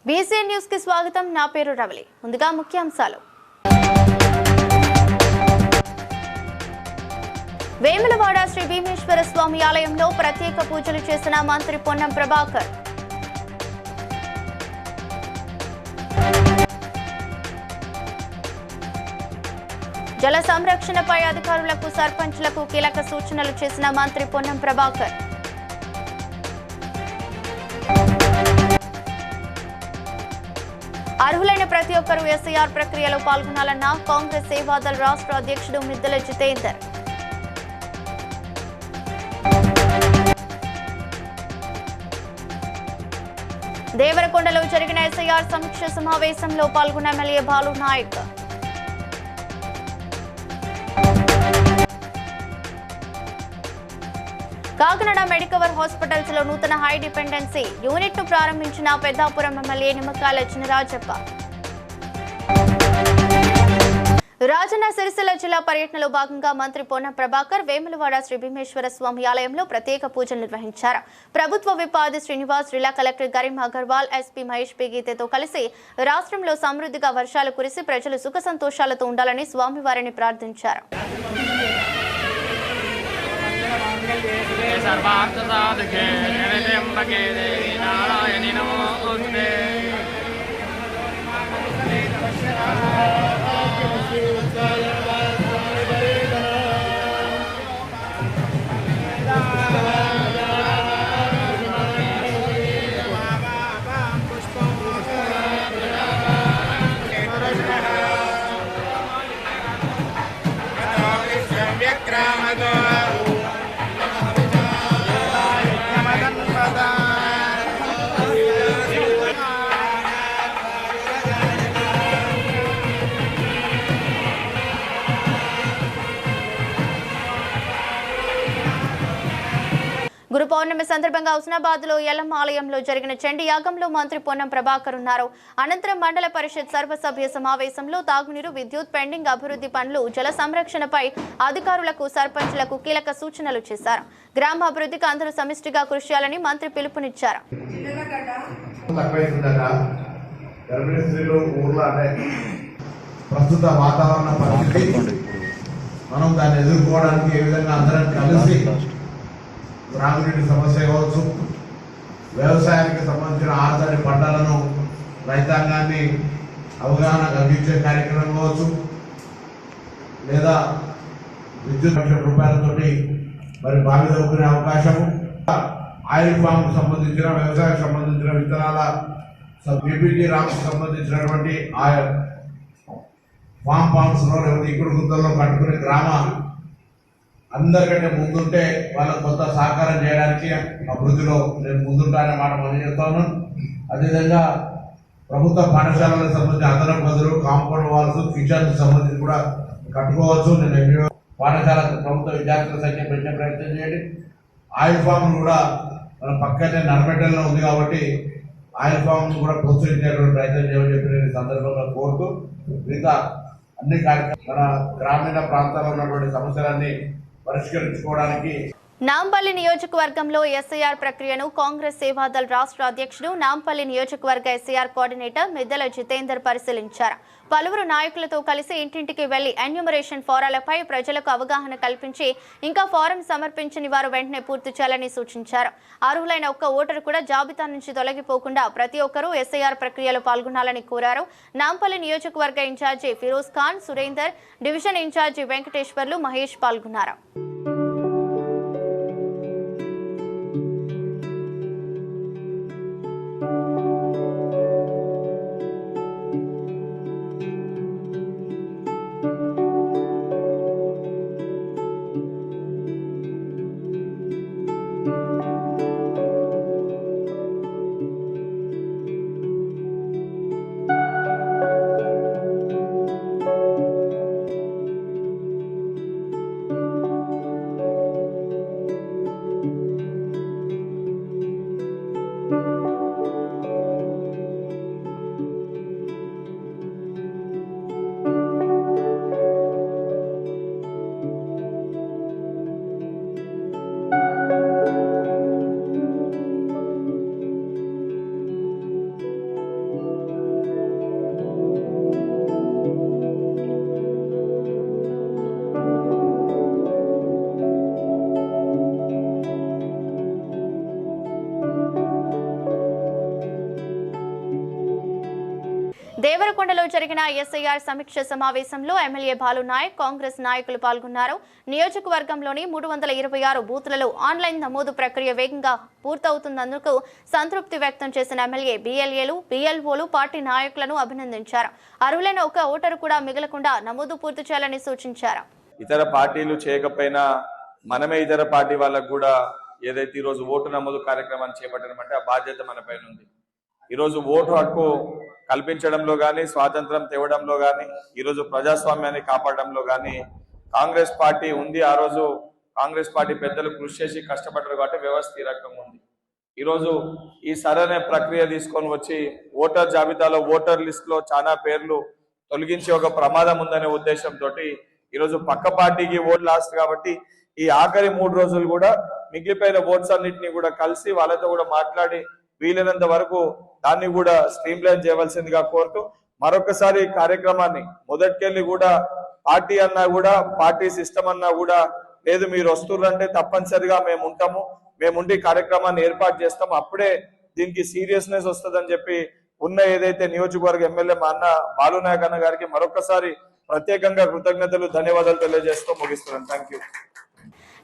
BCN news కి స్వాగతం. నా పేరు రవలి. ముందుగా ముఖ్యాంశాలు. వేములవాడ శ్రీ భీమేశ్వర స్వామి ఆలయంలో ప్రత్యేక పూజలు చేసిన మంత్రి పొన్నం ప్రభాకర్. జల సంరక్షణపై అధికారులకు సర్పంచ్లకు కీలక సూచనలు చేసిన మంత్రి పొన్నం ప్రభాకర్. అర్హులైన ప్రతి ఒక్కరూ ఎస్ఐఆర్ ప్రక్రియలో పాల్గొనాలన్న కాంగ్రెస్ సేవాదళ్ రాష్ట్ర అధ్యక్షుడు మిద్దెల జితేందర్. దేవరకొండలో జరిగిన ఎస్ఐఆర్ సమీక్ష సమావేశంలో పాల్గొన్న MLA Balu Naik. Kakinada Medicover hospitals లో నూతన హై డిపెండెన్సీ యూనిట్ ను ప్రారంభించిన పెద్దాపురం ఎమ్మెల్యే నిమ్మకాయల చినరాజప్ప. రాజన్న సిరిసిల్ల జిల్లా పర్యటనలో భాగంగా మంత్రి పొన్నం ప్రభాకర్ వేములవాడ శ్రీ భీమేశ్వర స్వామి ఆలయంలో ప్రత్యేక పూజలు నిర్వహించారు. ప్రభుత్వ విప్ ఆది శ్రీనివాస్, జిల్లా కలెక్టర్ గరీం అగర్వాల్, ఎస్పీ మహేష్ పీగీతేతో కలిసి రాష్ట్రంలో సమృద్ధిగా వర్షాలు కురిసి ప్రజలు సుఖ సంతోషాలతో ఉండాలని స్వామివారిని ప్రార్థించారు. सर्वार्थ साधके त्र्यंबके देवी नारायणि नमोस्तुते। గురు పౌర్ణమి సందర్భంగా హుస్నాబాద్ లో యల్లమ్మ ఆలయంలో జరిగిన చండీ యాగంలో మంత్రి పొన్నం ప్రభాకర్ ఉన్నారు. అనంతరం మండల పరిషత్ సర్వసభ్య సమావేశంలో తాగునీరు, విద్యుత్, పెండింగ్ అభివృద్ధి పనులు, జల సంరక్షణపై అధికారులకు, సర్పంచ్లకు కీలక సూచనలు చేశారు. గ్రామ అభివృద్ధికి అందరూ సమిష్టిగా కృషి చేయాలని మంత్రి పిలుపునిచ్చారు. ప్రస్తుత వాతావరణ పరిస్థితి మనం దాన్ని ఎదుర్కోవడానికి ఏ విధంగా అందరం కలిసి త్రాగునీటి సమస్య కావచ్చు, వ్యవసాయానికి సంబంధించిన ఆరుతడి పంటలను రైతాంగాన్ని అవగాహన కలిగించే కార్యక్రమం కావచ్చు, లేదా విద్యుత్ రూపాయలతోటి మరి బావి దొరుకునే అవకాశము, ఆయిల్ ఫామ్ సంబంధించిన వ్యవసాయానికి సంబంధించిన విత్తనాల బీపీజీ రామ్కి సంబంధించినటువంటి ఫామ్ పాంప్స్లో లేకపోతే ఇక్కడ గుంతల్లో కట్టుకునే గ్రామ అందరికంటే ముందుంటే వాళ్ళకు కొత్త సహకారం చేయడానికి అభివృద్ధిలో నేను ముందుంటానే మాట మనం చెప్తాను. అదేవిధంగా ప్రభుత్వ పాఠశాలలకు సంబంధించిన అదనపు గదులు, కాంపౌండ్ వాల్స్, కిచెన్ సంబంధించి కూడా కట్టుకోవచ్చు. నేను పాఠశాల ప్రభుత్వ విద్యార్థుల సంఖ్య పెంచే ప్రయత్నం చేయండి. ఆయిల్ ఫామ్ కూడా మన పక్కనే నర్మెటల్లో ఉంది కాబట్టి ఆయిల్ ఫామ్ కూడా ప్రోత్సహించేటువంటి ప్రయత్నం చేయమని చెప్పి నేను సందర్భంగా కోరుతూ మిగతా అన్ని కార్యక్రమాలు మన గ్రామీణ ప్రాంతాల్లో ఉన్నటువంటి సమస్యలన్నీ పరిష్కరించుకోవడానికి నాంపల్లి నియోజకవర్గంలో ఎస్ఐఆర్ ప్రక్రియను కాంగ్రెస్ సేవాదళ్ రాష్ట్ర అధ్యక్షుడు, నాంపల్లి నియోజకవర్గ ఎస్ఐఆర్ కోఆర్డినేటర్ మిద్దెల జితేందర్ పరిశీలించారు. పలువురు నాయకులతో కలిసి ఇంటింటికి వెళ్లి ఎన్యూమరేషన్ ఫారాలపై ప్రజలకు అవగాహన కల్పించి ఇంకా ఫారం సమర్పించని వారు వెంటనే పూర్తి చేయాలని సూచించారు. అర్హులైన ఒక్క ఓటరు కూడా జాబితా నుంచి తొలగిపోకుండా ప్రతి ఒక్కరూ ఎస్ఐఆర్ ప్రక్రియలో పాల్గొనాలని కోరారు. నాంపల్లి నియోజకవర్గ incharge Firoz Khan, Surender, division incharge Venkateswarlu, Mahesh పాల్గొన్నారు. దేవరకొండలో జరిగిన ఎస్ఐఆర్ సమీక్ష సమావేశంలో ఎమ్మెల్యే బాలు నాయక్ కాంగ్రెస్ నాయకులు పాల్గొన్నారు. నియోజకవర్గంలోని 326 బూత్లలో ఆన్లైన్ నమోదు ప్రక్రియ వేగంగా పూర్తవుతున్నందుకు సంతృప్తి వ్యక్తం చేసిన ఎమ్మెల్యే బిఎల్ఏలు, బిఎల్ఓలు పార్టీ నాయకులను అభినందించారు. అర్హులైన ఒక ఓటరు కూడా మిగలకుండా నమోదు పూర్తి చేయాలని సూచించారు. ఇతర పార్టీలు చేయకపోయినా మనమే ఇతర పార్టీ వాళ్ళకు కూడా ఏదైతే ఈరోజు ఓటు నమోదు కార్యక్రమాన్ని చేపట్టడం ఆ బాధ్యత మన పైన ఉంది. ఈరోజు ఓటు హక్కు కల్పించడంలో కానీ, స్వాతంత్రం తేవడంలో కానీ, ఈరోజు ప్రజాస్వామ్యాన్ని కాపాడడంలో కానీ కాంగ్రెస్ పార్టీ ఉంది. ఆ రోజు కాంగ్రెస్ పార్టీ పెద్దలు కృషి చేసి కష్టపడ్డారు కాబట్టి వ్యవస్థ ఈ రకంగా ఉంది. ఈరోజు ఈ సరైన ప్రక్రియ తీసుకొని వచ్చి ఓటర్ జాబితాలో, ఓటర్ లిస్ట్ లో చాలా పేర్లు తొలగించే ఒక ప్రమాదం ఉందనే ఉద్దేశంతో ఈరోజు పక్క పార్టీకి ఓట్ లాస్ట్ కాబట్టి ఈ ఆఖరి 3 రోజులు కూడా మిగిలిపోయిన ఓట్స్ అన్నింటినీ కూడా కలిసి వాళ్ళతో కూడా మాట్లాడి వీలైనంత వరకు దాన్ని కూడా స్ట్రీమ్ లైన్ చేయవలసిందిగా కోరుతూ మరొకసారి కార్యక్రమాన్ని మొదటికెళ్ళి కూడా పార్టీ అన్నా కూడా, పార్టీ సిస్టమ్ అన్నా కూడా లేదు మీరు వస్తున్నారంటే తప్పనిసరిగా మేము ఉంటాము, మేముండి కార్యక్రమాన్ని ఏర్పాటు చేస్తాము, అప్పుడే దీనికి సీరియస్నెస్ వస్తుందని చెప్పి ఉన్న ఏదైతే నియోజకవర్గ ఎమ్మెల్యే మా అన్న బాలు నాయక్ అన్న గారికి మరొకసారి ప్రత్యేకంగా కృతజ్ఞతలు, ధన్యవాదాలు తెలియజేస్తూ ముగిస్తున్నాను. Thank you.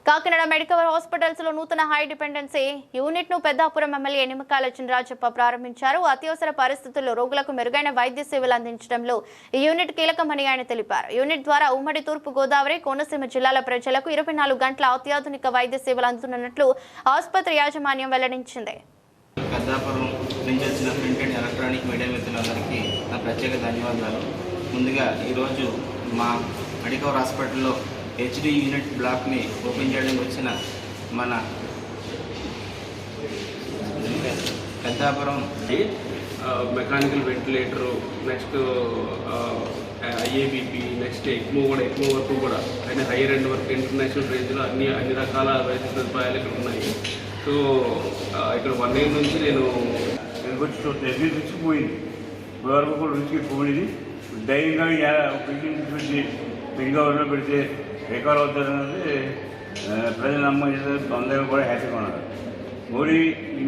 Kakinada medical hospitals లో నూతన హై డిపెండెన్సీ యూనిట్ ను పెద్దాపురం ఎమ్మెల్యే నిమ్మకాయల చినరాజప్ప ప్రారంభించారు. అత్యవసర పరిస్థితుల్లో రోగులకు మెరుగైన వైద్య సేవలు అందించడంలో ఈ యూనిట్ కీలకమని ఆయన తెలిపారు. యూనిట్ ద్వారా ఉమ్మడి తూర్పు గోదావరి, కోనసీమ జిల్లాల ప్రజలకు 24 గంటల అత్యాధునిక వైద్య సేవలు అందుతున్నట్లు ఆసుపత్రి యాజమాన్యం వెల్లడించింది. పెద్దాపురం నుంచి వచ్చిన ప్రింట్ అండ్ ఎలక్ట్రానిక్ మీడియా మిత్రులందరికీ నా ప్రత్యేక ధన్యవాదాలు. ముందుగా ఈరోజు మా మెడికల్ హాస్పిటల్లో హెచ్డి యూనిట్ బ్లాక్ని ఓపెన్ చేయడానికి వచ్చిన మన Peddapuram mechanical ventilator, next IABP, next ECMO వరకు కూడా అంటే హైయర్ ఎండ్ వరకు ఇంటర్నేషనల్ రేంజ్లో అన్ని రకాల వైద్య సదుపాయాలు ఇక్కడ ఉన్నాయి. సో ఇక్కడ 1 year నుంచి నేను పోయింది వరకు కూడా రుచికి పోయింది. ధైర్యంగా పెట్టి మెడికల్ పెడితే రికవర్ అవుతుందన్నది ప్రజలు నమ్మకం, తొందరగా కూడా హ్యాపీగా ఉన్నారు. మోడీ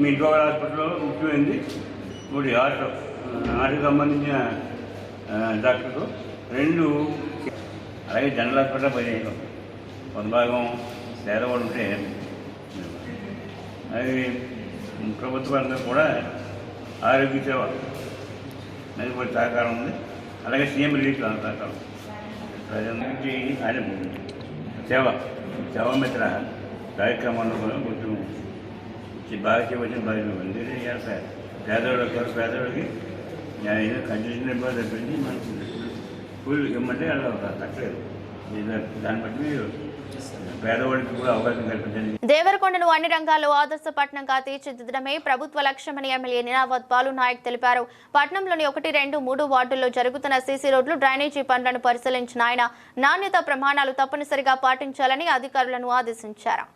మెడికల్ హాస్పిటల్లో ముఖ్యమైనది మోడీ హార్ట్కి సంబంధించిన డాక్టర్లు 2, అలాగే జనరల్ హాస్పిటల్ పనిచేయడం కొంత భాగం పేదవాడు ఉంటే అది ప్రభుత్వం కూడా ఆరోగ్య సేవ అది కూడా సహకారం ఉంది. అలాగే సీఎం రిలీఫ్ సహకారం ప్రజల నుంచి ఆయన సేవామిత్ర కార్యక్రమాల్లో కూడా కొంచెం బాగా చేయవలసిన బాధ్యత ఉంది. పేదవాడికి కండిషన్ ఇబ్బంది తప్పించి మనకు స్కూల్ ఇవ్వమంటే అలా తగ్గలేదు. దాన్ని బట్టి పేదవాడికి కూడా అవకాశం కల్పించండి. దేవరకొండను అన్ని రంగాల్లో ఆదర్శ పట్టణంగా తీర్చిదిద్దడమే ప్రభుత్వ లక్ష్యమని ఎమ్మెల్యే నినావత్ బాలు నాయక్ తెలిపారు. పట్టణంలోని 1, 2, 3 వార్డుల్లో జరుగుతున్న సీసీ రోడ్లు, డ్రైనేజీ పనులను పరిశీలించిన ఆయన నాణ్యత ప్రమాణాలు తప్పనిసరిగా పాటించాలని అధికారులను ఆదేశించారు.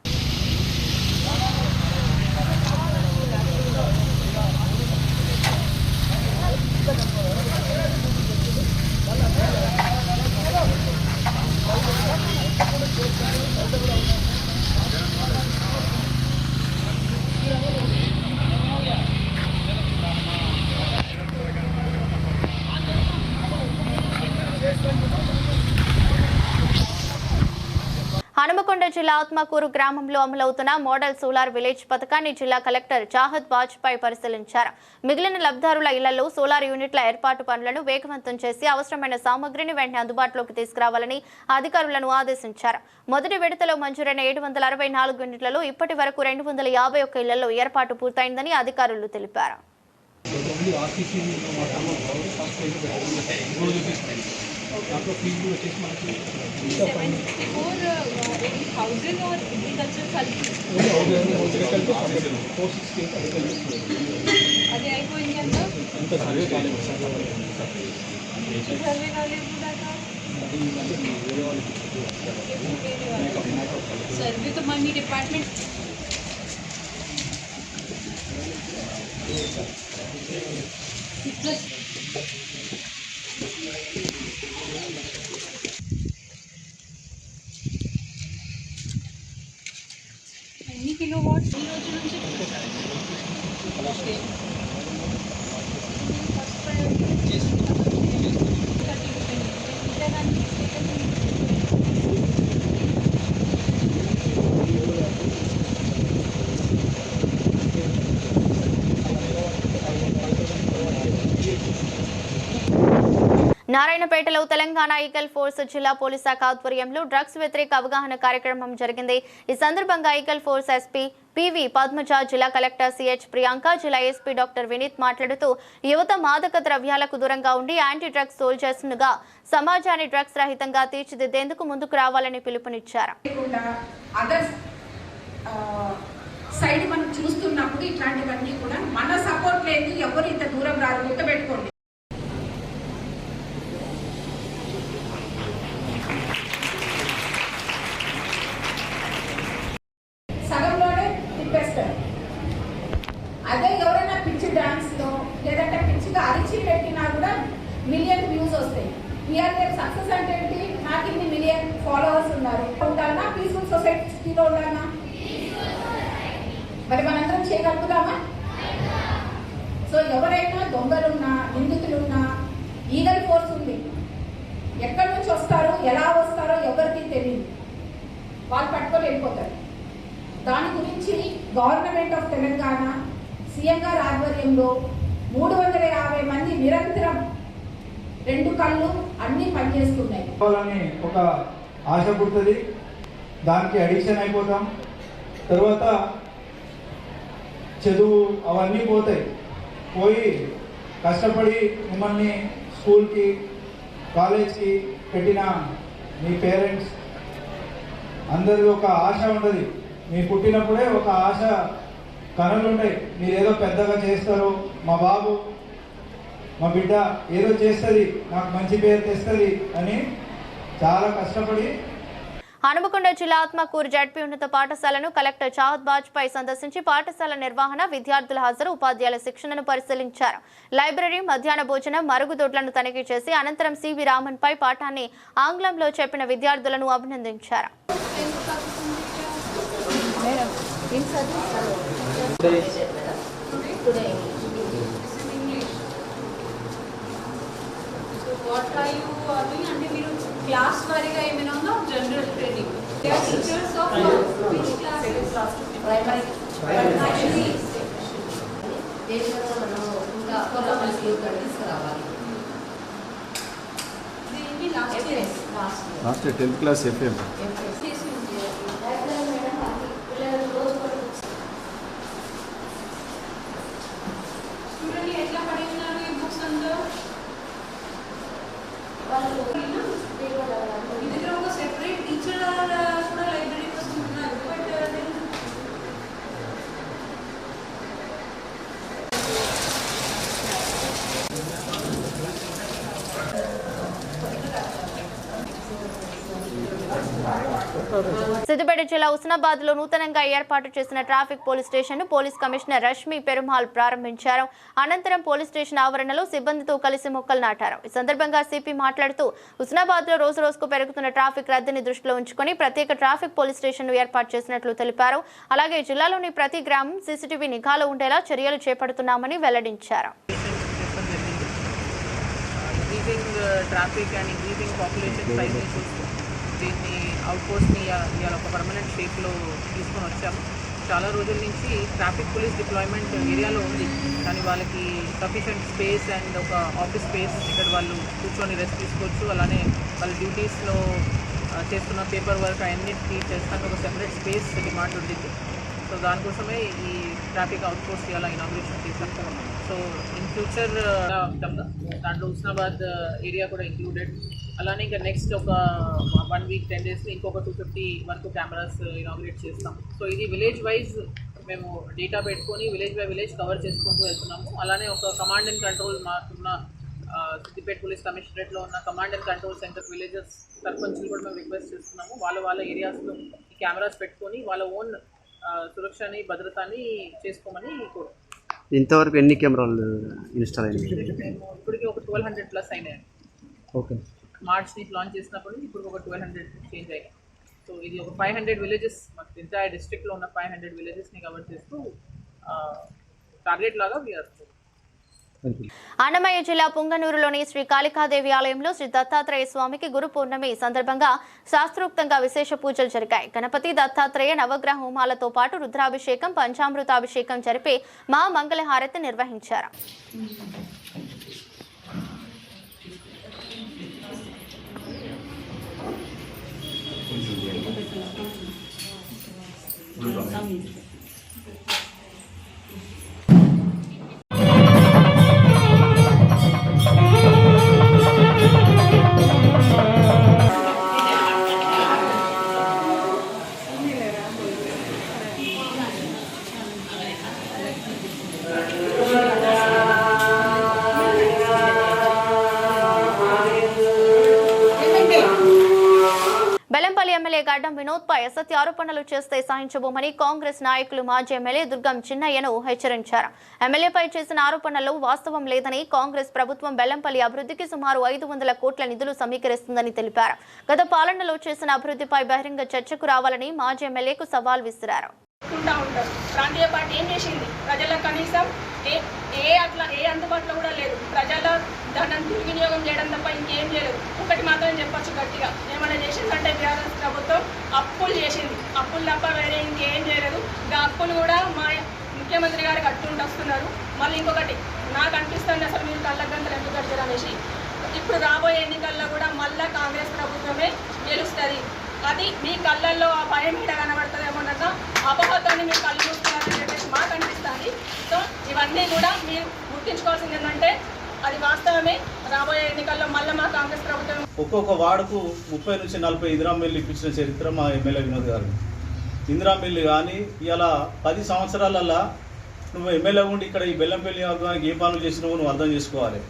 హనుమకొండ జిల్లా ఆత్మకూరు గ్రామంలో అమలవుతున్న మోడల్ సోలార్ విలేజ్ పథకాన్ని జిల్లా కలెక్టర్ చాహద్ వాజ్పేయి పరిశీలించారు. మిగిలిన లబ్ధిదారుల ఇళ్లలో సోలార్ యూనిట్ల ఏర్పాటు పనులను వేగవంతం చేసి అవసరమైన సామగ్రిని వెంటనే అందుబాటులోకి తీసుకురావాలని అధికారులను ఆదేశించారు. మొదటి విడతలో మంజూరైన 764 యూనిట్లలో ఇప్పటి వరకు 251 ఇళ్లలో ఏర్పాటు పూర్తయిందని అధికారులు తెలిపారు. आपको फीस भी వచ్చేసి మనకి 74,000 और एग्रीकल्चर కలిపి 468 అదే అయిపోయింది అంత సర్వే కాలేదు సర్వే तो मनी डिपार्टमेंट ఎన్ని కిలోవాట్స్ ఈ రోజు నుంచి ఓకే ఫస్ట్ నారాయణపేటలో తెలంగాణ ఈగల్ ఫోర్స్ జిల్లా పోలీస్ శాఖ ఆధ్వర్యంలో డ్రగ్స్ వ్యతిరేక అవగాహన కార్యక్రమం జరిగింది. ఈ సందర్భంగా eagle force SP PV Padmaja, జిల్లా కలెక్టర్ సిహెచ్ ప్రియాంక, జిల్లా ఎస్పీ డాక్టర్ వినీత్ మాట్లాడుతూ యువత మాదక ద్రవ్యాలకు దూరంగా ఉండి యాంటీ డ్రగ్స్ సోల్జర్స్ గా సమాజాన్ని డ్రగ్స్ రహితంగా తీర్చిదిద్దేందుకు ముందుకు రావాలని పిలుపునిచ్చారు. సైడ్ మనం చూస్తున్నప్పుడు ఇట్లాంటివన్నీ కూడా మన సపోర్ట్ లేదు, ఎవరు ఇంత దూరం రాదు, గుర్తుపెట్టుకోండి. సగంలోనే తిప్పేస్తారు. అదే ఎవరైనా పిచ్చి డాన్స్ లో లేదంటే పిచ్చిగా అరిచి పెట్టినా కూడా మిలియన్ వ్యూస్ వస్తాయి. రియల్ సక్సెస్ అంటే ఏంటి? నాకు ఇన్ని మిలియన్ ఫాలోవర్స్ ఉన్నారు, ఉండాలన్నా పీస్ఫుల్ సొసైటీలో ఉండాలన్నా మరి మనందరం చేయగలుగుతామా? సో ఎవరైనా దొంగలున్నా నిందితులున్నా ఈగల్ ఫోర్స్ ఉంది. ఎక్కడి నుంచి వస్తారో ఎలా వస్తారో ఎవరికి తెలియదు, వాళ్ళు పట్టుకొని వెళ్ళిపోతారు. దాని గురించి గవర్నమెంట్ ఆఫ్ తెలంగాణ సీఎం గారి ఆధ్వర్యంలో 350 మంది నిరంతరం 2 కళ్ళు అన్ని పనిచేస్తున్నాయి. ఒక ఆశ పుడుతుంది, దానికి అడిక్షన్ అయిపోతాం. తర్వాత చదువు అవన్నీ పోయి కష్టపడి మిమ్మల్ని స్కూల్కి కాలేజ్కి పెట్టిన మీ పేరెంట్స్ అందరిది ఒక ఆశ ఉంటుంది. మీ పుట్టినప్పుడే ఒక ఆశ కనులు ఉంటాయి, మీరు ఏదో పెద్దగా చేస్తారు, మా బాబు మా బిడ్డ ఏదో చేస్తుంది, నాకు మంచి పేరు తెస్తుంది అని చాలా కష్టపడి. హనుమకొండ జిల్లా ఆత్మకూరు జడ్పీ ఉన్నత పాఠశాలను కలెక్టర్ చాహద్ బాజ్పాయ్ సందర్శించి పాఠశాల నిర్వహణ, విద్యార్థుల హాజరు, ఉపాధ్యాయుల శిక్షణను పరిశీలించారు. లైబ్రరీ, మధ్యాహ్న భోజనం, మరుగుదొడ్లను తనిఖీ చేసి అనంతరం సివి రామన్ పై పాఠాన్ని ఆంగ్లంలో చెప్పిన విద్యార్థులను అభినందించారు. What are you doing? అంటే మీరు క్లాస్ వారీగా ఏమైనా ఉందో general training. They are teachers of which classes? Primary. Actually, దేశంలో మనం ఇంకా కొలమాసి తీసుకురావాలి. దీన్ని లాస్ట్ 10th class FM. చూడండి ఎట్లా పడి ఉన్నారు ఈ బుక్స్ అంతా. మీ దగ్గర ఒక సెపరేట్ టీచర్ కూడా లైబ్రరీకి వస్తున్నారు. బట్ సిద్దిపేట జిల్లా హుస్నాబాద్ లో నూతనంగా ఏర్పాటు చేసిన ట్రాఫిక్ పోలీస్ స్టేషన్ ను పోలీస్ కమిషనర్ రష్మి పెరుమాల్ ప్రారంభించారు. అనంతరం పోలీస్ స్టేషన్ ఆవరణలో సిబ్బందితో కలిసి మొక్కలు నాటారు. ఈ సందర్భంగా సిపి మాట్లాడుతూ హుస్నాబాద్ లో రోజు రోజుకు పెరుగుతున్న ట్రాఫిక్ రద్దీని దృష్టిలో ఉంచుకొని ప్రత్యేక ట్రాఫిక్ పోలీస్ స్టేషన్ ను ఏర్పాటు చేసినట్లు తెలిపారు. అలాగే జిల్లాలోని ప్రతి గ్రామం సీసీటీవీ నిఘాలో ఉండేలా చర్యలు చేపడుతున్నామని వెల్లడించారు. దీన్ని అవుట్పోస్ట్ని ఇవాళ ఒక పర్మనెంట్ షేప్లో తీసుకొని వచ్చాము. చాలా రోజుల నుంచి ట్రాఫిక్ పోలీస్ డిప్లాయ్మెంట్ ఏరియాలో ఉంది, కానీ వాళ్ళకి సఫిషియంట్ స్పేస్ అండ్ ఒక ఆఫీస్ స్పేస్ ఇక్కడ వాళ్ళు కూర్చొని రెస్ట్ తీసుకోవచ్చు. అలానే వాళ్ళ డ్యూటీస్లో చేస్తున్న పేపర్ వర్క్ అన్నిటికీ చేస్తానికి ఒక సెపరేట్ స్పేస్ డిమాండ్ ఉంటుంది. సో దానికోసమే ఈ ట్రాఫిక్ అవుట్పోస్ట్ ఇలా ఇనాగ్రేషన్ చేశాం. సో ఇన్ ఫ్యూచర్ దాంట్లో హుస్నాబాద్ ఏరియా కూడా ఇంక్లూడెడ్. అలానే ఇంకా నెక్స్ట్ ఒక 1 వీక్ 10 days ఇంకొక 250 వరకు కెమెరాస్ ఇనాగ్రేట్ చేస్తాం. సో ఇది విలేజ్ వైజ్ మేము డేటా పెట్టుకొని విలేజ్ బై విలేజ్ కవర్ చేసుకుంటూ వెళ్తున్నాము. అలానే ఒక కమాండ్ అండ్ కంట్రోల్ మాకున్న సిద్దిపేట పోలీస్ కమిషనరేట్లో ఉన్న command and control centre villages సర్పంచ్లు కూడా మేము రిక్వెస్ట్ చేస్తున్నాము. వాళ్ళ ఏరియాస్లో ఈ కెమెరాస్ పెట్టుకొని వాళ్ళ ఓన్ సురక్షని భద్రతని చేసుకోమని కోరు. ఇంతవరకు ఎన్ని కెమెరాలు ఇన్స్టాల్ అయినాయి? ఇప్పటికి ఒక 1200+ అయినాయి. ఓకే. మార్చ్ నుంచి లాంచ్ చేసినప్పుడు ఇప్పుడు ఒక 1200 చేంజ్ అయ్యాయి. సో ఇది ఒక 500 విలేజెస్, మాకు ఎంటైర్ డిస్ట్రిక్ట్లో ఉన్న 500 విలేజెస్ని కవర్ చేస్తూ టార్గెట్ లాగా వీఆర్. అన్నమయ్య జిల్లా పుంగనూరులోని శ్రీ కాళికాదేవి ఆలయంలో శ్రీ దత్తాత్రేయ స్వామికి గురు పూర్ణమి సందర్భంగా శాస్త్రోక్తంగా విశేష పూజలు జరిగాయి. గణపతి, దత్తాత్రేయ నవగ్రహ హోమాలతో పాటు రుద్రాభిషేకం, పంచామృతాభిషేకం జరిపి మహా మంగళహారతి నిర్వహించారు. బెల్లంపల్లి ఎమ్మెల్యే గడ్డం వినోద్పై అసత్య ఆరోపణలు చేస్తే సహించబోమని కాంగ్రెస్ నాయకులు మాజీ ఎమ్మెల్యే దుర్గం చిన్నయ్యను హెచ్చరించారు. ఎమ్మెల్యేపై చేసిన ఆరోపణల్లో వాస్తవం లేదని, కాంగ్రెస్ ప్రభుత్వం బెల్లంపల్లి అభివృద్ధికి సుమారు 500 కోట్ల నిధులు సమీకరిస్తుందని తెలిపారు. గత పాలనలో చేసిన అభివృద్ధిపై బహిరంగ చర్చకు రావాలని మాజీ ఎమ్మెల్యేకు సవాల్ విసిరారు. ప్రాంతీయ పార్టీ ఏం చేసింది? ప్రజలకు కనీసం ఏ అందుబాటులో కూడా లేదు. ప్రజల ధనం దుర్వినియోగం చేయడం తప్ప ఇంకేం చేయలేదు. ఒకటి మాత్రం చెప్పొచ్చు గట్టిగా, ఏమైనా చేసిందంటే బీఆర్ఎస్ ప్రభుత్వం అప్పులు చేసింది. అప్పులు తప్ప వేరే ఇంకేం చేయలేదు. ఆ అప్పులు కూడా మా ముఖ్యమంత్రి గారు కట్టుకుంటూ వస్తున్నారు. మళ్ళీ ఇంకొకటి నాకు అనిపిస్తుంది, అసలు మీరు కళ్ళగంతలు ఎందుకు కట్టారు అనేసి. ఇప్పుడు రాబోయే ఎన్నికల్లో కూడా మళ్ళీ కాంగ్రెస్ ప్రభుత్వమే గెలుస్తుంది. అది మీ కళ్ళల్లో ఆ భయం మీద కనబడుతుందేమోనన్నా అపహత్వాన్ని మీరు కళ్ళు చూస్తున్నారని చెప్పేసి మాకు అనిపిస్తుంది. సో ఇవన్నీ కూడా మీరు గుర్తించుకోవాల్సింది ఏంటంటే అది వాస్తవమే. రాబోయే ఎన్నికల్లో మళ్ళీ మా కాంగ్రెస్ ప్రభుత్వం ఒక్కొక్క వార్డుకు 30 నుంచి 40 ఇందిరా మిల్లు ఇప్పించిన చరిత్ర మా ఎమ్మెల్యే వినోద్ గారు. ఇందిరా మిల్లు కానీ ఇలా 10 సంవత్సరాలల్లా నువ్వు ఎమ్మెల్యే ఉండి ఇక్కడ ఈ బెల్లంపల్లి వర్గానికి ఏ పనులు చేసినావో నువ్వు అర్థం చేసుకోవాలి.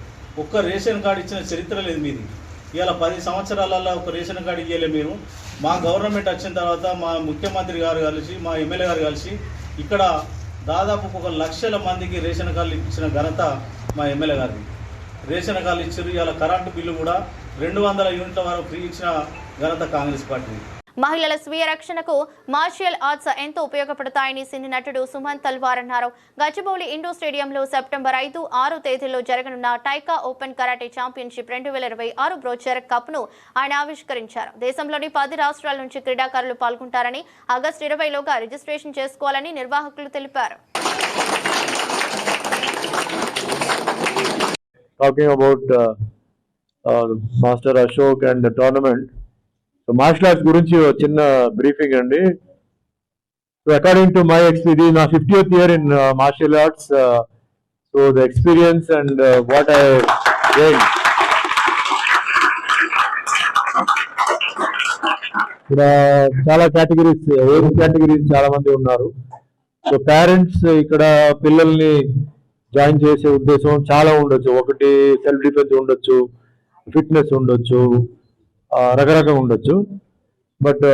ఒక్క రేషన్ కార్డు ఇచ్చిన చరిత్ర లేదు మీది. ఇలా 10 సంవత్సరాలలో ఒక రేషన్ కార్డు ఇవ్వలే మీరు. మా గవర్నమెంట్ వచ్చిన తర్వాత మా ముఖ్యమంత్రి గారు కలిసి మా ఎమ్మెల్యే గారు కలిసి ఇక్కడ దాదాపు 1 లక్షల మందికి రేషన్ కార్డులు ఇచ్చిన ఘనత మా ఎమ్మెల్యే గారిది. రేషన్ కార్డులు ఇచ్చారు. ఇలా కరెంటు బిల్లు కూడా 200 యూనిట్ల వరకు ఫ్రీ ఇచ్చిన ఘనత కాంగ్రెస్ పార్టీ. మహిళల స్వీయ రక్షణకు మార్షియల్ ఆర్ట్స్ ఎంతో ఉపయోగపడతాయని సినీ నటుడు సుమన్ తల్వార్ అన్నారు. గచ్చిబౌలి ఇండోర్ స్టేడియంలో సెప్టెంబర్ 5, 6 తేదీల్లో జరగనున్న టైకా ఓపెన్ కరాటే ఛాంపియన్షిప్ 2026 బ్రోచర్ కప్ను ఆయన ఆవిష్కరించారు. దేశంలోని 10 రాష్ట్రాల నుంచి క్రీడాకారులు పాల్గొంటారని, ఆగస్టు 20లోగా రిజిస్ట్రేషన్ చేసుకోవాలని నిర్వాహకులు తెలిపారు. Talking about Master Ashok and the tournament. So martial arts గురించి చిన్న బ్రీఫింగ్ అండి. So according to my experience, నా 50th year in martial arts, so the experience and what I gained. ఇక్కడ చాలా కేటగిరీస్, ఏజ్ కేటగిరీస్ చాలా మంది ఉన్నారు. So parents ఇక్కడ పిల్లల్ని జాయిన్ చేసే ఉద్దేశం చాలా ఉండొచ్చు. ఒకటి సెల్ఫ్ డిఫెన్స్ ఉండొచ్చు, ఫిట్నెస్ ఉండొచ్చు, రకరకాలు ఉండొచ్చు. But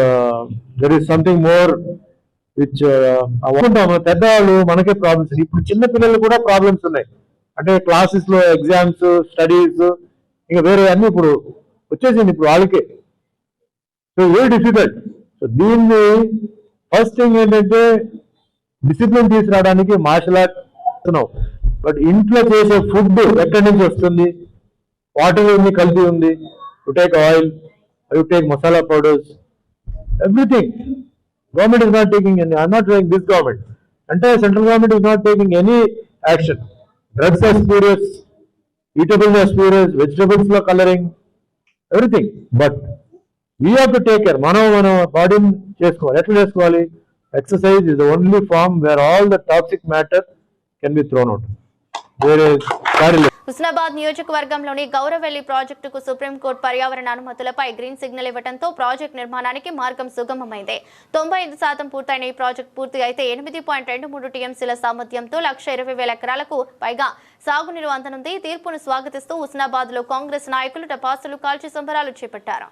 there is something more which అనుకుంటాము. పెద్దవాళ్ళు మనకే ప్రాబ్లమ్స్. ఇప్పుడు చిన్న పిల్లలు కూడా ప్రాబ్లమ్స్ ఉన్నాయి. అంటే క్లాసెస్ లో ఎగ్జామ్స్, స్టడీస్, ఇంకా వేరే అన్ని ఇప్పుడు వచ్చేసింది ఇప్పుడు వాళ్ళకే. So very difficult. సో దీన్ని ఫస్ట్ థింగ్ ఏంటంటే డిసిప్లిన్ తీసుకురావడానికి మార్షల్ ఆర్ట్. బట్ ఇంట్లో చేసే ఫుడ్ ఎక్కడి నుంచి వస్తుంది, వాటర్ ఉంది, కల్తీ ఉంది. You take oil, you take masala powders, everything. Government is not taking any, I'm not saying this government, అంటే central government is not taking any action. Drugs are spurious, eatables are spurious, vegetables లో colouring, everything. But we have to take care. మనం బాడీని చేసుకోవాలి. ఎట్లా చేసుకోవాలి? Exercise is the only form where all the toxic matter can be thrown out. Husnabad నియోజకవర్గంలోని గౌరవెల్లి ప్రాజెక్టుకు supreme court పర్యావరణ అనుమతులపై green signal ఇవ్వడంతో ప్రాజెక్టు నిర్మాణానికి మార్గం సుగమమైంది. 95% పూర్తయిన ఈ ప్రాజెక్టు పూర్తి అయితే 8.23 టీఎంసీల సామర్థ్యంతో 1,20,000 ఎకరాలకు పైగా సాగునీరు అందనుంది. తీర్పును స్వాగతిస్తూ హుస్నాబాద్ లో కాంగ్రెస్ నాయకులు టపాసులు కాల్చి సంబరాలు చేపట్టారు.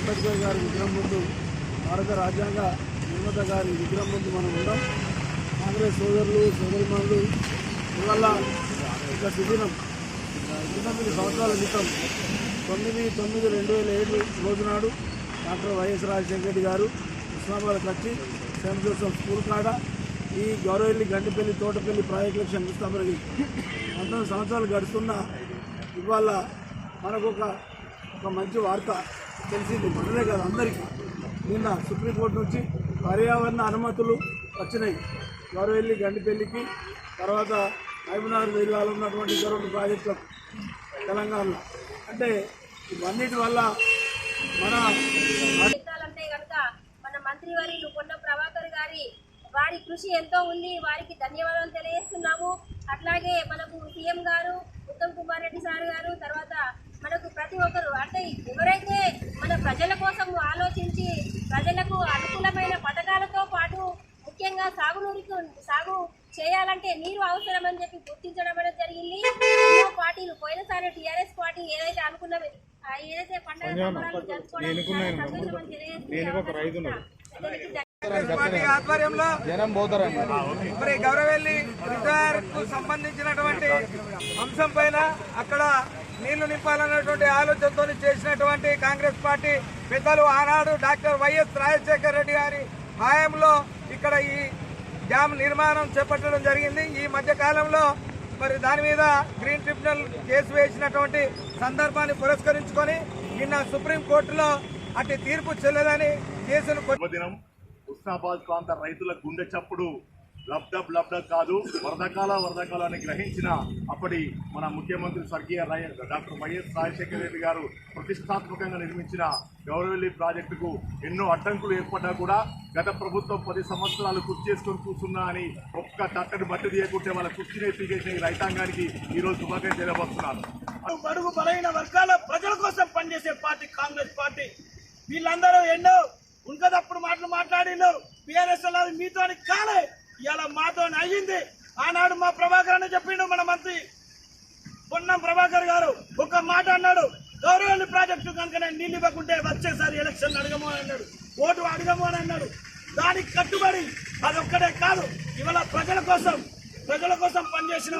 అంబేద్కర్ గారి విగ్రహం ముందు, భారత రాజ్యాంగ నిర్మాత గారి విగ్రహం ముందు మనం ఉన్నాం. కాంగ్రెస్ సోదరులు, సోదరిమణులు ఇవాళ ఒక శిబిరం 19 సంవత్సరాల క్రితం 9/9/2007 రోజు నాడు డాక్టర్ వైఎస్ రాజశేఖర రెడ్డి గారు హుస్నాబాద్కి వచ్చి సెయింట్ జోసెఫ్ స్కూల్ కాడ ఈ గౌరవెల్లి, గంటిపల్లి, తోటపల్లి ప్రాజెక్టులకు శంకుస్థాపన 19 సంవత్సరాలు గడుస్తున్న ఇవాళ మనకు ఒక మంచి వార్త తెలిసింది. మనలే కాదు, అందరికీ. నిన్న సుప్రీంకోర్టు నుంచి పర్యావరణ అనుమతులు వచ్చినాయి. గౌరవెల్లి, గండిపల్లికి, తర్వాత మహబూబ్నగర్ జిల్లాలో ఉన్నటువంటి 2 ప్రాజెక్టులకు తెలంగాణలో అంటే ఇవన్నిటి వల్ల మన కనుక మన మంత్రివర్యులు పొన్నం ప్రభాకర్ గారి వారి కృషి ఎంతో ఉంది. వారికి ధన్యవాదాలు తెలియజేస్తున్నాము. అట్లాగే మనకు సీఎం గారు ఉత్తమ్ కుమార్ రెడ్డి సార్ గారు తర్వాత మనకు ప్రతి ఒక్కరు అంటే ఎవరైతే మన ప్రజల కోసం ఆలోచించి ప్రజలకు అనుకూలమైన పథకాలతో పాటు ముఖ్యంగా సాగు చేయాలంటే నీరు అవసరం అని చెప్పి గుర్తించడం అనేది జరిగింది. ఎన్నో పార్టీలు పోయినసారి టీఆర్ఎస్ పార్టీ ఏదైతే అనుకున్నవి ఏదైతే పండుగ ఆధ్వర్యంలో మరి గౌరవెల్లి రిటైర్ కు సంబంధించినటువంటి అంశం పైన అక్కడ నీళ్లు నింపాలన్నటువంటి ఆలోచనతో చేసినటువంటి కాంగ్రెస్ పార్టీ పెద్దలు ఆనాడు డాక్టర్ వైఎస్ రాజశేఖర రెడ్డి గారి హయాంలో ఇక్కడ ఈ డ్యామ్ నిర్మాణం చేపట్టడం జరిగింది. ఈ మధ్య కాలంలో మరి దాని మీద గ్రీన్ ట్రిబ్యునల్ కేసు వేసినటువంటి సందర్భాన్ని పురస్కరించుకొని నిన్న సుప్రీంకోర్టులో అటు తీర్పు చెల్లదని కేసును హుస్నాబాద్ ప్రాంత రైతుల గుండె చప్పుడు లబ్డబ్ కాదు వరదకాలని గ్రహించిన అప్పటి మన ముఖ్యమంత్రి స్వర్గీయ డాక్టర్ వైఎస్ రాజశేఖర రెడ్డి గారు ప్రతిష్టాత్మకంగా నిర్మించిన గౌరవెల్లి ప్రాజెక్టుకు ఎన్నో అడ్డంకులు ఏర్పడ్డా కూడా గత ప్రభుత్వం 10 సంవత్సరాలు కుర్చీ చేసుకొని కూర్చున్నా అని ఒక్క తట్టడి బట్టి తీయకుంటే వాళ్ళ కుర్చీని ఎత్తికేసిన రైతాంగానికి ఈరోజు శుభాకాంక్షలు తెలియవస్తున్నారు. బడుగు బలైన వర్గాల ప్రజల కోసం పనిచేసే పార్టీ కాంగ్రెస్ పార్టీ. వీళ్ళందరూ ఎన్నో ఉంకదప్పుడు మాట్లాడిళ్ళు. టీఆర్ఎస్ మీతో కాలే ఇలా మాతో అయ్యింది. ఆనాడు మా ప్రభాకర్ అని చెప్పిండు మన మంత్రి పొన్నం ప్రభాకర్ గారు ఒక మాట అన్నాడు, గౌరవల్లి ప్రాజెక్టు కనుక నేను నీళ్ళు ఇవ్వకుంటే వచ్చేసారి ఎలక్షన్ అడగము అని అన్నాడు, ఓటు అడగము అని అన్నాడు. దానికి కట్టుబడి అదొక్కడే కాదు ఇవాళ ప్రజల కోసం పనిచేసిన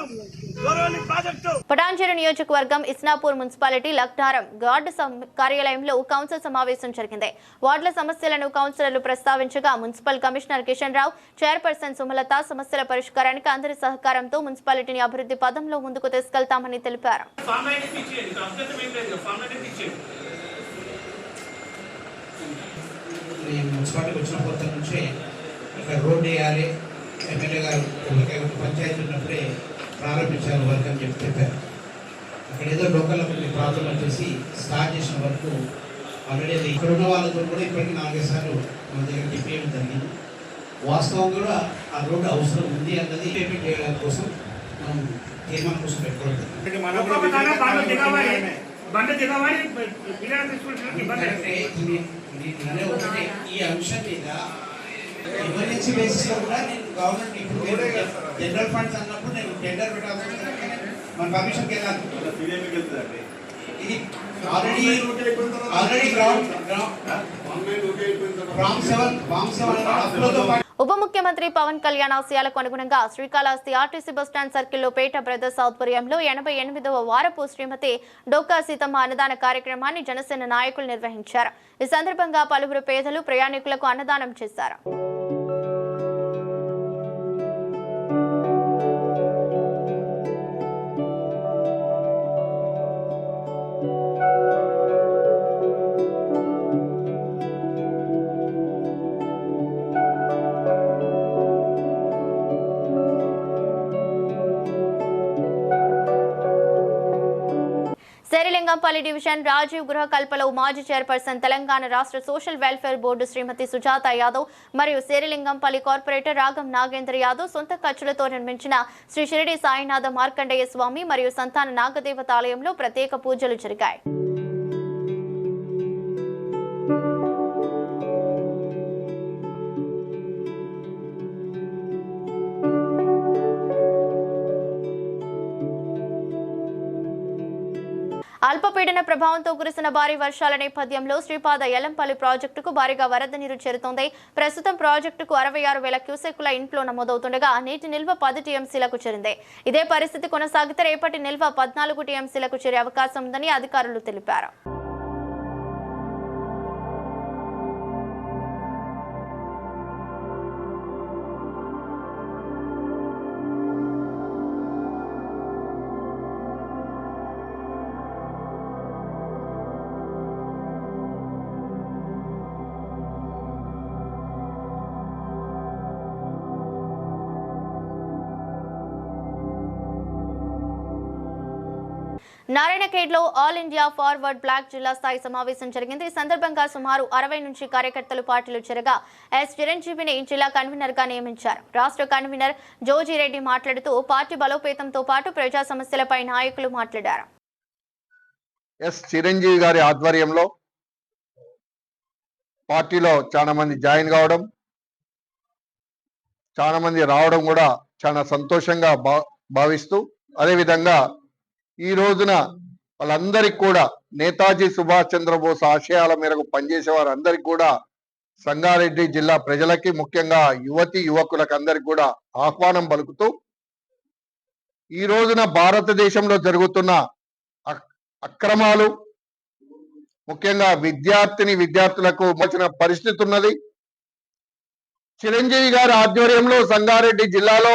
గౌరవల్లి ప్రాజెక్టు. పటాన్చెరు నియోజకవర్గం ఇస్నాపూర్ మున్సిపాలిటీ లక్నారం గార్డు కార్యాలయంలో కౌన్సిల్ సమావేశం జరిగింది. వార్డుల సమస్యలను కౌన్సిలర్లు ప్రస్తావించగా municipal commissioner Kishan Rao, chairperson Sumalatha సమస్యల పరిష్కారానికి అందరి సహకారంతో మున్సిపాలిటీని అభివృద్ధి పదంలో ముందుకు తీసుకెళ్తామని తెలిపారు. మున్సిపాలిటీకి వచ్చిన కొత్త నుంచే ఇక్కడ రోడ్డు వేయాలి, ఎమ్మెల్యే గారు పంచాయతీ ఉన్నప్పుడే ప్రారంభించారు వర్క్ అని చెప్పారు. అక్కడ ఏదో లోకల్ ప్రాబ్లం వచ్చేసి స్టార్ట్ చేసిన వరకు ఆల్రెడీ ఇక్కడ ఉన్న వాళ్ళతో కూడా ఇప్పటికీ 4 సార్లు మన దగ్గర డిపేయడం జరిగింది. వాస్తవం కూడా ఆ రోడ్డు అవసరం ఉంది అన్నది పేమెంట్ చేయడం కోసం మనం తీర్మానం కోసం పెట్టుకోవడం. ఈ అంశం మీద ఎమర్జెన్సీ బేసిస్ లో కూడా నేను గవర్నమెంట్ ఇప్పుడు జనరల్ ఫండ్స్ అన్నప్పుడు నేను టెండర్ పెట్టాల్సి మన పర్మిషన్కి వెళ్ళాలి. ఇది ఆల్రెడీ ఉప ముఖ్యమంత్రి పవన్ కళ్యాణ్ ఆశయాలకు అనుగుణంగా శ్రీకాళహస్తి ఆర్టీసీ బస్టాండ్ సర్కిల్లో పేట బ్రదర్స్ ఆధ్వర్యంలో 88వ వారపు శ్రీమతి డోకా సీతమ్మ అన్నదాన కార్యక్రమాన్ని జనసేన నాయకులు నిర్వహించారు. ఈ సందర్భంగా పలువురు పేదలు ప్రయాణికులకు అన్నదానం చేశారు. శేరిలింగంపల్లి డివిజన్ రాజీవ్ గృహ కల్పలో మాజీ చైర్పర్సన్ తెలంగాణ రాష్ట్ర సోషల్ వెల్ఫేర్ బోర్డు శ్రీమతి సుజాత యాదవ్ మరియు శేరిలింగంపల్లి కార్పొరేటర్ రాగం నాగేంద్ర యాదవ్ సొంత ఖర్చులతో నిర్మించిన శ్రీ షిరిడి సాయినాథ మార్కండేయ స్వామి మరియు సంతాన నాగదేవత ఆలయంలో ప్రత్యేక పూజలు జరిగాయి. అల్పపీడన ప్రభావంతో కురిసిన భారీ వర్షాల నేపథ్యంలో శ్రీపాద యలంపల్లి ప్రాజెక్టుకు భారీగా వరద నీరు చేరుతోంది. ప్రస్తుతం ప్రాజెక్టుకు 66,000 క్యూసెక్కుల ఇన్ఫ్లో నమోదవుతుండగా నీటి నిల్వ 10 టీఎంసీలకు చేరింది. ఇదే పరిస్థితి కొనసాగితే రేపటి నిల్వ 14 టీఎంసీలకు చేరే అవకాశం ఉందని అధికారులు తెలిపారు. నారాయణఖేడ్లో ఆల్ ఇండియా ఫార్వర్డ్ బ్లాక్ జిల్లా స్థాయి సమావేశం జరిగింది. ఈ సందర్భంగా సుమారు 60 నుంచి కార్యకర్తలు పార్టీలు చేరగా ఎస్ చిరంజీవిని జిల్లా కన్వీనర్ గా నియమించారు. రాష్ట్ర కన్వీనర్ జోజిరెడ్డి మాట్లాడుతూ పార్టీ బలోపేతంతో పాటు ప్రజా సమస్యలపై నాయకులు మాట్లాడారు. ఎస్ చిరంజీవి గారి ఆధ్వర్యంలో పార్టీలో చాలా మంది జాయిన్ కావడం, చాలా మంది రావడం కూడా చాలా సంతోషంగా భావిస్తూ, అదేవిధంగా ఈ రోజున వాళ్ళందరికీ కూడా నేతాజీ సుభాష్ చంద్రబోస్ ఆశయాల మేరకు పనిచేసే వారందరికీ కూడా సంగారెడ్డి జిల్లా ప్రజలకి, ముఖ్యంగా యువతి యువకులకు అందరికి కూడా ఆహ్వానం పలుకుతూ, ఈ రోజున భారతదేశంలో జరుగుతున్న అక్రమాలు, ముఖ్యంగా విద్యార్థులకు వచ్చిన పరిస్థితి ఉన్నది. చిరంజీవి గారి ఆధ్వర్యంలో సంగారెడ్డి జిల్లాలో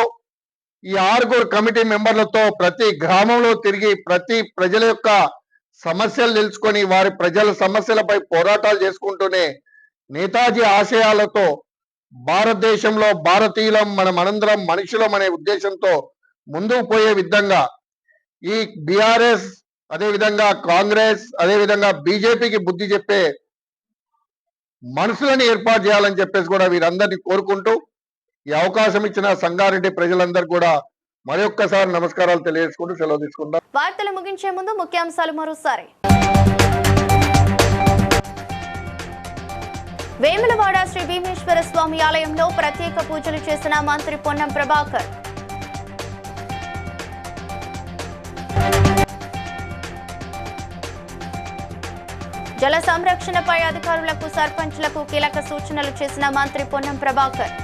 ఈ 6 కమిటీ మెంబర్లతో ప్రతి గ్రామంలో తిరిగి ప్రతి ప్రజల యొక్క సమస్యలు తెలుసుకొని వారి ప్రజల సమస్యలపై పోరాటాలు చేసుకుంటూనే నేతాజీ ఆశయాలతో భారతదేశంలో భారతీయులం, మనందరం మనుషులం అనే ఉద్దేశంతో ముందుకు పోయే విధంగా ఈ బీఆర్ఎస్, అదేవిధంగా కాంగ్రెస్, అదేవిధంగా బీజేపీకి బుద్ధి చెప్పే మనుషులను ఏర్పాటు చేయాలని చెప్పేసి కూడా వీరందరినీ కోరుకుంటూ, ఈ అవకాశం ఇచ్చిన సంగారెడ్డి ప్రజలందరూ కూడా మరొక్కసారి నమస్కారాలు తెలియజేసుకుంటూ సెలవు తీసుకుంటాం. వార్తలు ముగించే ముందు ముఖ్యాంశాలు మరోసారి. వేములవాడ శ్రీ భీమేశ్వర స్వామి ఆలయంలో ప్రత్యేక పూజలు చేసిన మంత్రి పొన్నం ప్రభాకర్. జల సంరక్షణపై అధికారులకు, సర్పంచ్లకు కీలక సూచనలు చేసిన మంత్రి పొన్నం ప్రభాకర్.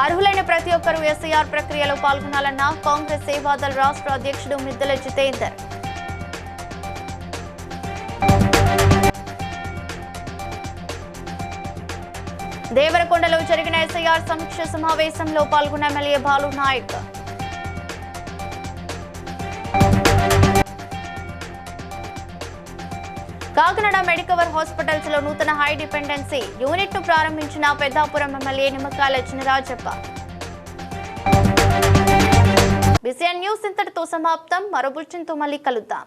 అర్హులైన ప్రతి ఒక్కరూ ఎస్ఐఆర్ ప్రక్రియలో పాల్గొనాలన్న కాంగ్రెస్ సేవాదళ్ రాష్ట్ర అధ్యక్షుడు మిద్దెల జితేందర్. దేవరకొండలో జరిగిన ఎస్ఐఆర్ సమీక్ష సమావేశంలో పాల్గొన్న MLA Balu Naik. Kakinada Medicover hospitals లో నూతన హై డిపెండెన్సీ యూనిట్ ను ప్రారంభించిన Peddapuram MLA Nimmakayala Chinarajappa. BCN news ఇంతటితో సమాప్తం. మరో బులెటిన్ తో మళ్ళీ కలుద్దాం.